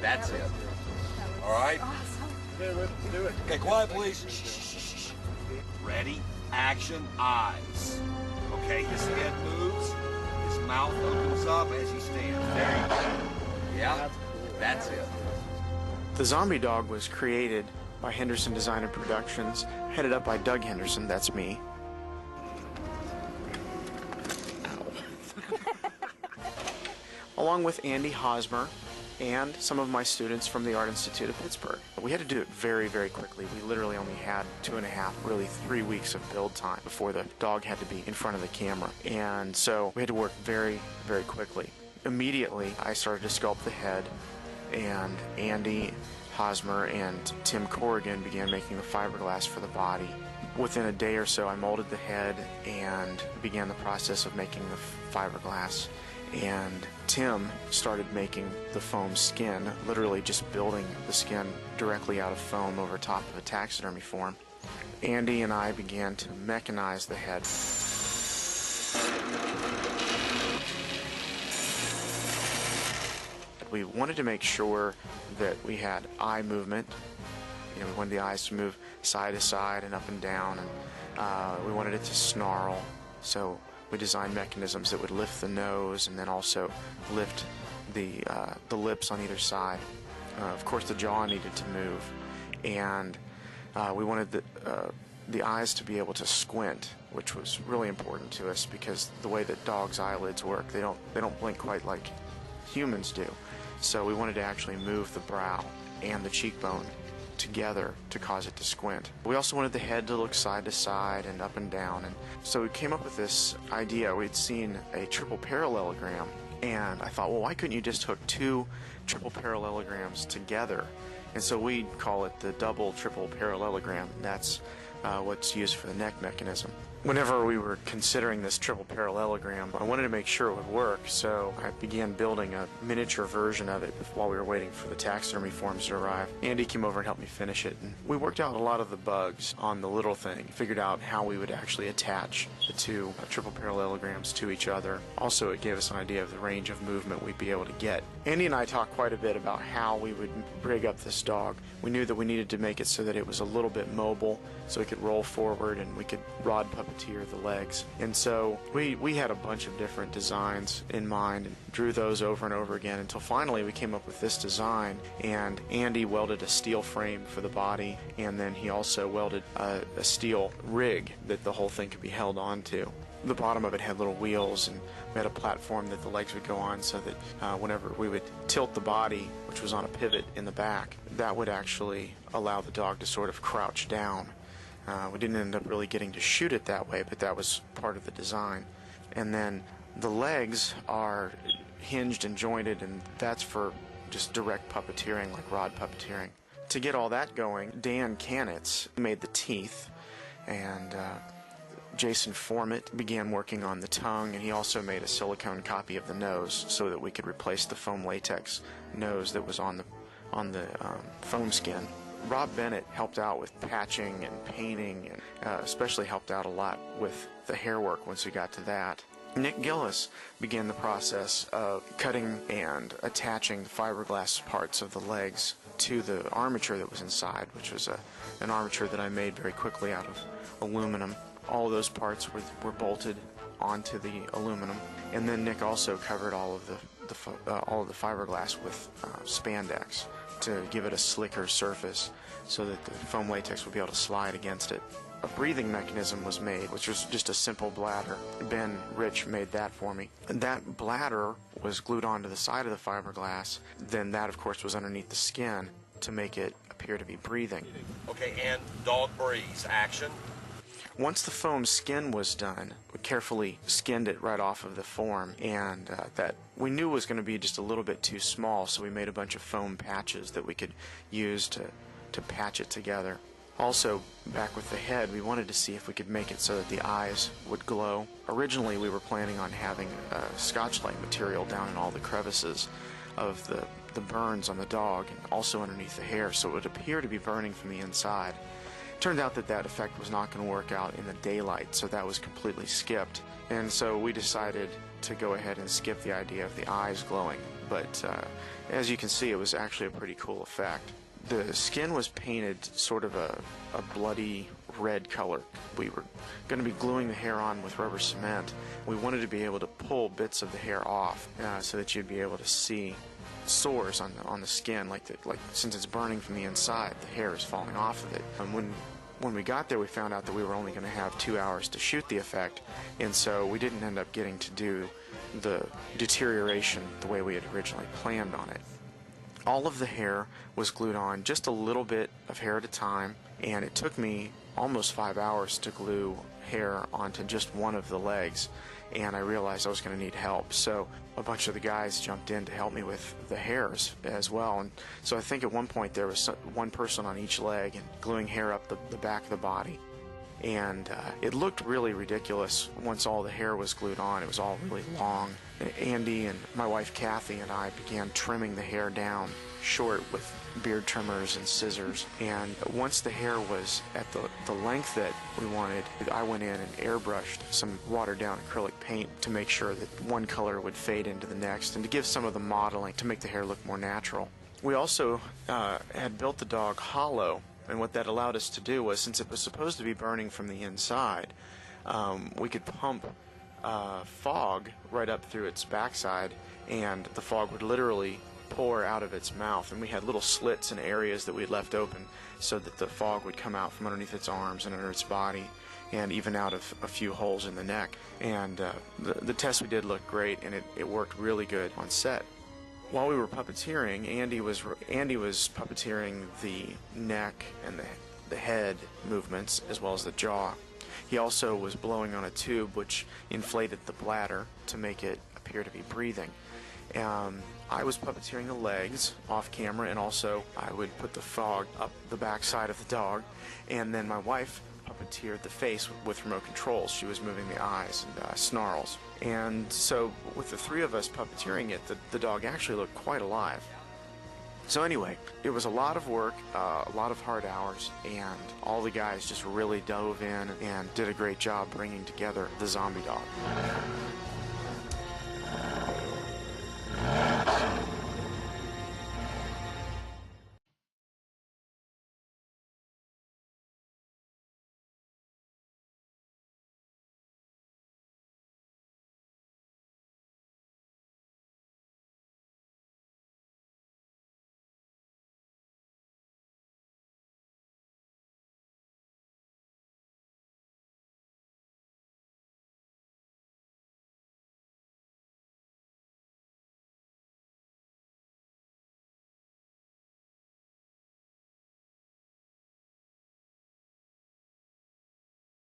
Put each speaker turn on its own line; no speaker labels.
That's it. All right?
Okay, let's do it.
Okay, quiet, please. Shh, shh, shh, shh. Ready, action, eyes. Okay, his head moves, his mouth opens up as he stands. There you go. Yeah, that's it.
The Zombie Dog was created by Henderson Design and Productions, headed up by Doug Henderson, that's me. Along with Andy Hosmer and some of my students from the Art Institute of Pittsburgh. We had to do it very, very quickly. We literally only had 2.5, really 3 weeks of build time before the dog had to be in front of the camera. And so we had to work very, very quickly. Immediately, I started to sculpt the head, and Andy Hosmer and Tim Corrigan began making the fiberglass for the body. Within a day or so, I molded the head and began the process of making the fiberglass. And Tim started making the foam skin, literally just building the skin directly out of foam over top of a taxidermy form. Andy and I began to mechanize the head. We wanted to make sure that we had eye movement. You know, we wanted the eyes to move side to side and up and down, and we wanted it to snarl. So we designed mechanisms that would lift the nose and then also lift the lips on either side. Of course, the jaw needed to move, and we wanted the eyes to be able to squint, which was really important to us because the way that dogs' eyelids work, they don't blink quite like humans do. So we wanted to actually move the brow and the cheekbone together to cause it to squint. We also wanted the head to look side to side and up and down, and so we came up with this idea. We'd seen a triple parallelogram, and I thought, well, why couldn't you just hook 2 triple parallelograms together? And so we call it the double triple parallelogram. That's what's used for the neck mechanism. Whenever we were considering this triple parallelogram, I wanted to make sure it would work, so I began building a miniature version of it while we were waiting for the taxidermy forms to arrive. Andy came over and helped me finish it, and we worked out a lot of the bugs on the little thing, figured out how we would actually attach the 2 triple parallelograms to each other. Also, it gave us an idea of the range of movement we'd be able to get. Andy and I talked quite a bit about how we would rig up this dog. We knew that we needed to make it so that it was a little bit mobile, so it could roll forward and we could rod puppeteer the legs. And so we had a bunch of different designs in mind and drew those over and over again until finally we came up with this design. And Andy welded a steel frame for the body, and then he also welded a steel rig that the whole thing could be held onto. The bottom of it had little wheels, and we had a platform that the legs would go on so that whenever we would tilt the body, which was on a pivot in the back, that would actually allow the dog to sort of crouch down. We didn't end up really getting to shoot it that way, but that was part of the design. And then the legs are hinged and jointed, and that's for just direct puppeteering, like rod puppeteering. To get all that going, Dan Canitz made the teeth, and Jason Formett began working on the tongue, and he also made a silicone copy of the nose so that we could replace the foam latex nose that was on the foam skin. Rob Bennett helped out with patching and painting, and especially helped out a lot with the hair work once we got to that. Nick Gillis began the process of cutting and attaching the fiberglass parts of the legs to the armature that was inside, which was an armature that I made very quickly out of aluminum. All of those parts were bolted onto the aluminum, and then Nick also covered all of the fiberglass with spandex to give it a slicker surface so that the foam latex would be able to slide against it. A breathing mechanism was made, which was just a simple bladder. Ben Rich made that for me. And that bladder was glued onto the side of the fiberglass. Then that, of course, was underneath the skin to make it appear to be breathing.
Okay, and dog breathes. Action.
Once the foam skin was done, we carefully skinned it right off of the form, and that we knew was going to be just a little bit too small, so we made a bunch of foam patches that we could use to patch it together. Also, back with the head, we wanted to see if we could make it so that the eyes would glow. Originally, we were planning on having Scotch-Light material down in all the crevices of the burns on the dog and also underneath the hair, so it would appear to be burning from the inside. Turned out that that effect was not going to work out in the daylight, so that was completely skipped. And so we decided to go ahead and skip the idea of the eyes glowing, but as you can see, it was actually a pretty cool effect. The skin was painted sort of a bloody red color. We were going to be gluing the hair on with rubber cement. We wanted to be able to pull bits of the hair off so that you'd be able to see sores on the skin, like since it's burning from the inside, the hair is falling off of it. And when we got there, we found out that we were only going to have 2 hours to shoot the effect, and so we didn't end up getting to do the deterioration the way we had originally planned on it. All of the hair was glued on, just a little bit of hair at a time, and it took me almost 5 hours to glue hair onto just one of the legs, and I realized I was going to need help. So a bunch of the guys jumped in to help me with the hairs as well, and so I think at one point there was one person on each leg and gluing hair up the back of the body. And it looked really ridiculous once all the hair was glued on. It was all really long. Andy and my wife Kathy and I began trimming the hair down short with beard trimmers and scissors. And once the hair was at the length that we wanted, I went in and airbrushed some watered down acrylic paint to make sure that one color would fade into the next and to give some of the modeling to make the hair look more natural. We also had built the dog hollow. And what that allowed us to do was, since it was supposed to be burning from the inside, we could pump fog right up through its backside, and the fog would literally pour out of its mouth. And we had little slits in areas that we had left open so that the fog would come out from underneath its arms and under its body, and even out of a few holes in the neck. And the test we did looked great, and it worked really good on set. While we were puppeteering, Andy was puppeteering the neck and the head movements as well as the jaw. He also was blowing on a tube which inflated the bladder to make it appear to be breathing. I was puppeteering the legs off camera, and also I would put the fog up the backside of the dog, and then my wife puppeteered the face with remote controls. She was moving the eyes and snarls. And so with the three of us puppeteering it, the dog actually looked quite alive. So anyway, it was a lot of work, a lot of hard hours, and all the guys just really dove in and did a great job bringing together the zombie dog.